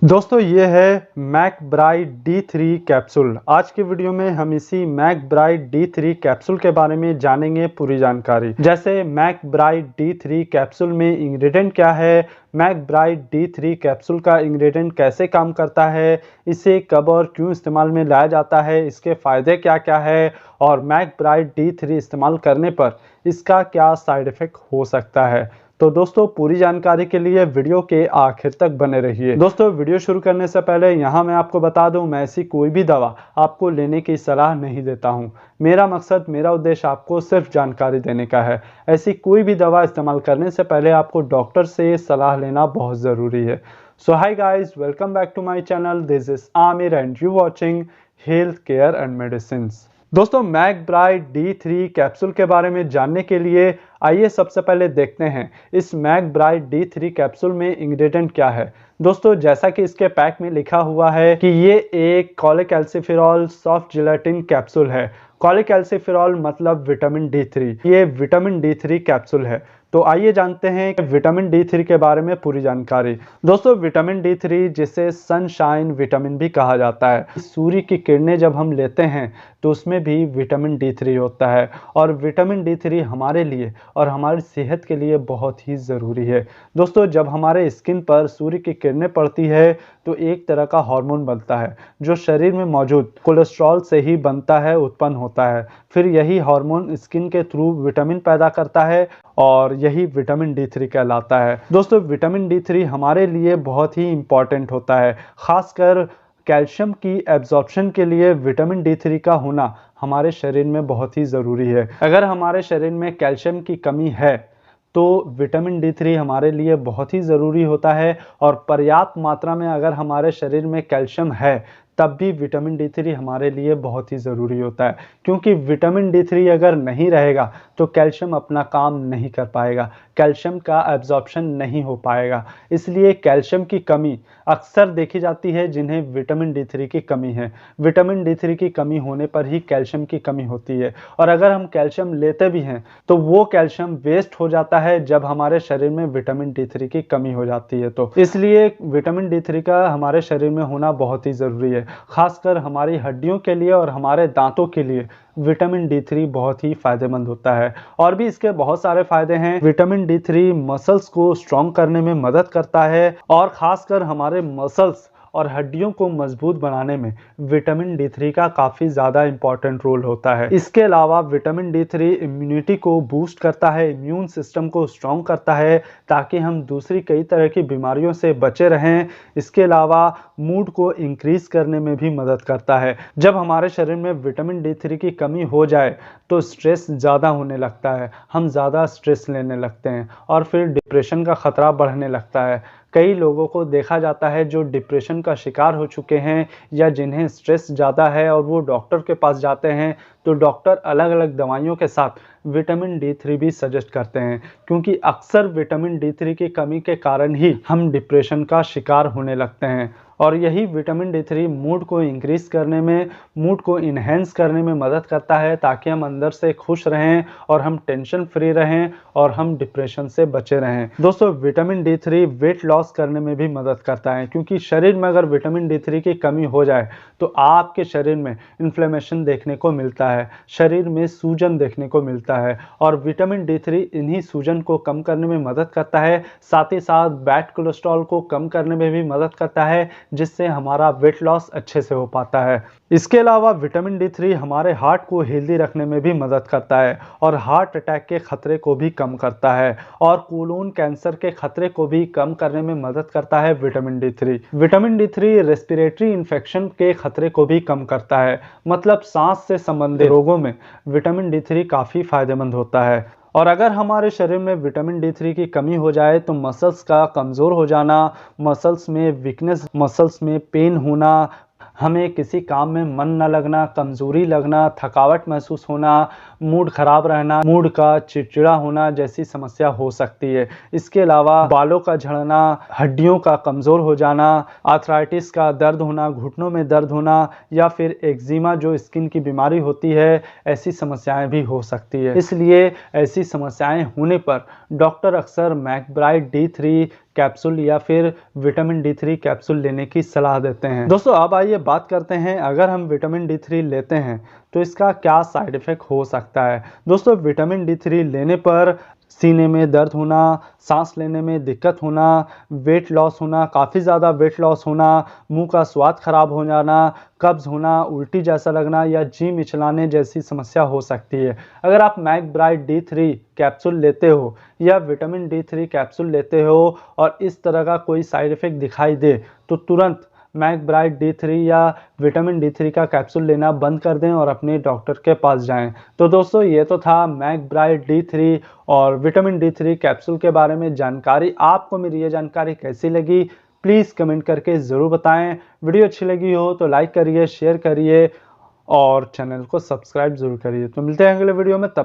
दोस्तों ये है मैकब्राइड D3 कैप्सूल। आज के वीडियो में हम इसी मैकब्राइड D3 कैप्सूल के बारे में जानेंगे पूरी जानकारी। जैसे मैकब्राइड D3 कैप्सूल में इंग्रेडिएंट क्या है, मैकब्राइड D3 कैप्सूल का इंग्रेडिएंट कैसे काम करता है, इसे कब और क्यों इस्तेमाल में लाया जाता है, इसके फ़ायदे क्या क्या है और मैकब्राइड D3 इस्तेमाल करने पर इसका क्या साइड इफ़ेक्ट हो सकता है। तो दोस्तों पूरी जानकारी के लिए वीडियो के आखिर तक बने रहिए। दोस्तों वीडियो शुरू करने से पहले यहाँ मैं आपको बता दूं, मैं ऐसी कोई भी दवा आपको लेने की सलाह नहीं देता हूँ। मेरा उद्देश्य आपको सिर्फ जानकारी देने का है। ऐसी कोई भी दवा इस्तेमाल करने से पहले आपको डॉक्टर से सलाह लेना बहुत ज़रूरी है। So hi guys, welcome back to my channel. This is Aamir and you watching health care and medicine. दोस्तों मैकब्राइड D3 कैप्सूल के बारे में जानने के लिए आइए सबसे पहले देखते हैं इस मैकब्राइड D3 कैप्सूल में इंग्रेडिएंट क्या है। दोस्तों जैसा कि इसके पैक में लिखा हुआ है कि ये एक कॉलेकैल्सिफेरॉल सॉफ्ट जिलेटिन कैप्सूल है। कॉलेकैल्सिफेरॉल मतलब विटामिन D3। ये विटामिन D3 कैप्सूल है। तो आइए जानते हैं कि विटामिन D3 के बारे में पूरी जानकारी। दोस्तों विटामिन D3 जिसे सनशाइन विटामिन भी कहा जाता है, सूर्य की किरणें जब हम लेते हैं तो उसमें भी विटामिन D3 होता है और विटामिन D3 हमारे लिए और हमारी सेहत के लिए बहुत ही ज़रूरी है। दोस्तों जब हमारे स्किन पर सूर्य की किरणें पड़ती है तो एक तरह का हार्मोन बनता है जो शरीर में मौजूद कोलेस्ट्रॉल से ही बनता है, उत्पन्न होता है। फिर यही हार्मोन स्किन के थ्रू विटामिन पैदा करता है और यही विटामिन D3 कहलाता है। दोस्तों विटामिन D3 हमारे लिए बहुत ही इम्पॉर्टेंट होता है। खासकर कैल्शियम की एब्जॉर्प्शन के लिए विटामिन D3 का होना हमारे शरीर में बहुत ही ज़रूरी है। अगर हमारे शरीर में कैल्शियम की कमी है तो विटामिन D3 हमारे लिए बहुत ही ज़रूरी होता है और पर्याप्त मात्रा में अगर हमारे शरीर में कैल्शियम है तब भी विटामिन D3 हमारे लिए बहुत ही ज़रूरी होता है, क्योंकि विटामिन D3 अगर नहीं रहेगा तो कैल्शियम अपना काम नहीं कर पाएगा, कैल्शियम का एब्जॉर्प्शन नहीं हो पाएगा। इसलिए कैल्शियम की कमी अक्सर देखी जाती है जिन्हें विटामिन D3 की कमी है। विटामिन D3 की कमी होने पर ही कैल्शियम की कमी होती है और अगर हम कैल्शियम लेते भी हैं तो वो कैल्शियम वेस्ट हो जाता है जब हमारे शरीर में विटामिन D3 की कमी हो जाती है। तो इसलिए विटामिन D3 का हमारे शरीर में होना बहुत ही ज़रूरी है। खासकर हमारी हड्डियों के लिए और हमारे दांतों के लिए विटामिन D3 बहुत ही फायदेमंद होता है। और भी इसके बहुत सारे फायदे हैं। विटामिन D3 मसल्स को स्ट्रॉन्ग करने में मदद करता है और खासकर हमारे मसल्स और हड्डियों को मजबूत बनाने में विटामिन D3 का काफ़ी ज़्यादा इम्पॉर्टेंट रोल होता है। इसके अलावा विटामिन D3 इम्यूनिटी को बूस्ट करता है, इम्यून सिस्टम को स्ट्रॉन्ग करता है ताकि हम दूसरी कई तरह की बीमारियों से बचे रहें। इसके अलावा मूड को इंक्रीज करने में भी मदद करता है। जब हमारे शरीर में विटामिन D3 की कमी हो जाए तो स्ट्रेस ज़्यादा होने लगता है, हम ज़्यादा स्ट्रेस लेने लगते हैं और फिर डिप्रेशन का खतरा बढ़ने लगता है। कई लोगों को देखा जाता है जो डिप्रेशन का शिकार हो चुके हैं या जिन्हें स्ट्रेस ज़्यादा है और वो डॉक्टर के पास जाते हैं तो डॉक्टर अलग अलग दवाइयों के साथ विटामिन D3 भी सजेस्ट करते हैं, क्योंकि अक्सर विटामिन D3 की कमी के कारण ही हम डिप्रेशन का शिकार होने लगते हैं। और यही विटामिन D3 मूड को इंक्रीज करने में, मूड को इन्हेंस करने में मदद करता है ताकि हम अंदर से खुश रहें और हम टेंशन फ्री रहें और हम डिप्रेशन से बचे रहें। दोस्तों विटामिन D3 वेट लॉस करने में भी मदद करता है, क्योंकि शरीर में अगर विटामिन D3 की कमी हो जाए तो आपके शरीर में इन्फ्लेमेशन देखने को मिलता है, शरीर में सूजन देखने को मिलता है और विटामिन D3 इन्हीं सूजन को कम करने में मदद करता है। साथ ही साथ बैड कोलेस्ट्रॉल को कम करने में भी मदद करता है, जिससे हमारा वेट लॉस अच्छे से हो पाता है। इसके अलावा विटामिन D3 हमारे हार्ट को हेल्दी रखने में भी मदद करता है और हार्ट अटैक के खतरे को भी कम करता है और कोलोन कैंसर के खतरे को भी कम करने में मदद करता है vitamin D3। Vitamin D3 respiratory infection के खतरे को भी कम करता है, मतलब सांस से संबंधित रोगों में विटामिन D3 काफ़ी फायदेमंद होता है। और अगर हमारे शरीर में विटामिन D3 की कमी हो जाए तो मसल्स का कमज़ोर हो जाना, मसल्स में वीकनेस, मसल्स में पेन होना, हमें किसी काम में मन न लगना, कमज़ोरी लगना, थकावट महसूस होना, मूड ख़राब रहना, मूड का चिड़चिड़ा होना जैसी समस्या हो सकती है। इसके अलावा बालों का झड़ना, हड्डियों का कमज़ोर हो जाना, आर्थराइटिस का दर्द होना, घुटनों में दर्द होना या फिर एक्जिमा जो स्किन की बीमारी होती है, ऐसी समस्याएं भी हो सकती है। इसलिए ऐसी समस्याएं होने पर डॉक्टर अक्सर मैकब्राइड D3 कैप्सूल या फिर विटामिन D3 कैप्सूल लेने की सलाह देते हैं। दोस्तों अब आइए बात करते हैं, अगर हम विटामिन D3 लेते हैं तो इसका क्या साइड इफ़ेक्ट हो सकता है। दोस्तों विटामिन D3 लेने पर सीने में दर्द होना, सांस लेने में दिक्कत होना, वेट लॉस होना, काफ़ी ज़्यादा वेट लॉस होना, मुंह का स्वाद खराब हो जाना, कब्ज़ होना, उल्टी जैसा लगना या जी मिचलाने जैसी समस्या हो सकती है। अगर आप मैकब्राइड D3 कैप्सूल लेते हो या विटामिन D3 कैप्सूल लेते हो और इस तरह का कोई साइड इफ़ेक्ट दिखाई दे तो तुरंत मैकब्राइड D3 या विटामिन D3 का कैप्सूल लेना बंद कर दें और अपने डॉक्टर के पास जाएं। तो दोस्तों ये तो था मैकब्राइड D3 और विटामिन D3 कैप्सूल के बारे में जानकारी। आपको मेरी ये जानकारी कैसी लगी प्लीज़ कमेंट करके ज़रूर बताएं। वीडियो अच्छी लगी हो तो लाइक करिए, शेयर करिए और चैनल को सब्सक्राइब ज़रूर करिए। तो मिलते हैं अगले वीडियो में, तब